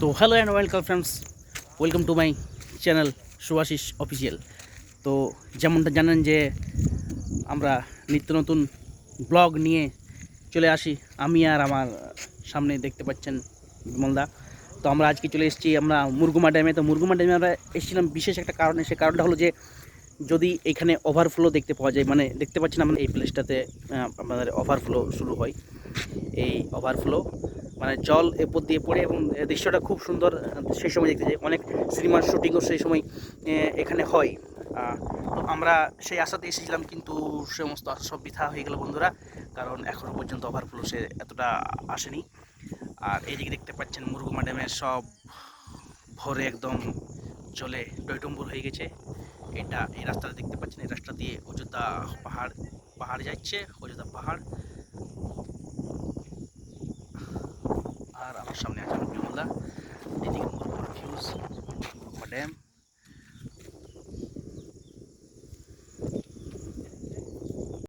তো hello and welcome friends, welcome to my channel Subhashis official. তো যেমনটা জানেন যে আমরা নিত্য নতুন ব্লগ নিয়ে চলে আসি। আমি আর আমার সামনে দেখতে পাচ্ছেন বিমলদা। তো আমরা আজকে চলে এসেছি আমরা মুরগুমা ড্যামে। তো মুরগুমা ড্যামে আমরা এসেছিলাম বিশেষ একটা কারণে। সে কারণটা হলো যে যদি এখানে ওভারফ্লো দেখতে পাওয়া যায়, মানে দেখতে পাচ্ছেন আমরা এই প্লেসটাতে আমাদের ওভারফ্লো শুরু হয়। এই ওভারফ্লো মানে জল এরপর দিয়ে পড়ে এবং দৃশ্যটা খুব সুন্দর। সেই সময় দেখতে যাই, অনেক সিনেমার শুটিংও সেই সময় এখানে হয়। তো আমরা সেই আশাতে এসেছিলাম, কিন্তু সমস্ত আশা সব বৃথা হয়ে গেল বন্ধুরা, কারণ এখনও পর্যন্ত ওভারফ্লো সে এতটা আসেনি। আর এইদিকে দেখতে পাচ্ছেন মুরগুমা ড্যামের সব ভরে একদম জলে টইটম্বুর হয়ে গেছে। এই রাস্তাটা দেখতে পাচ্ছেন, এই রাস্তা দিয়ে অযোধ্যা পাহাড় যাচ্ছে, অযোধ্যা পাহাড়। আর আমার সামনে আছে বিমলদা। এদিকে মুরগুমার ভিউজ, মুরগুমা ড্যাম।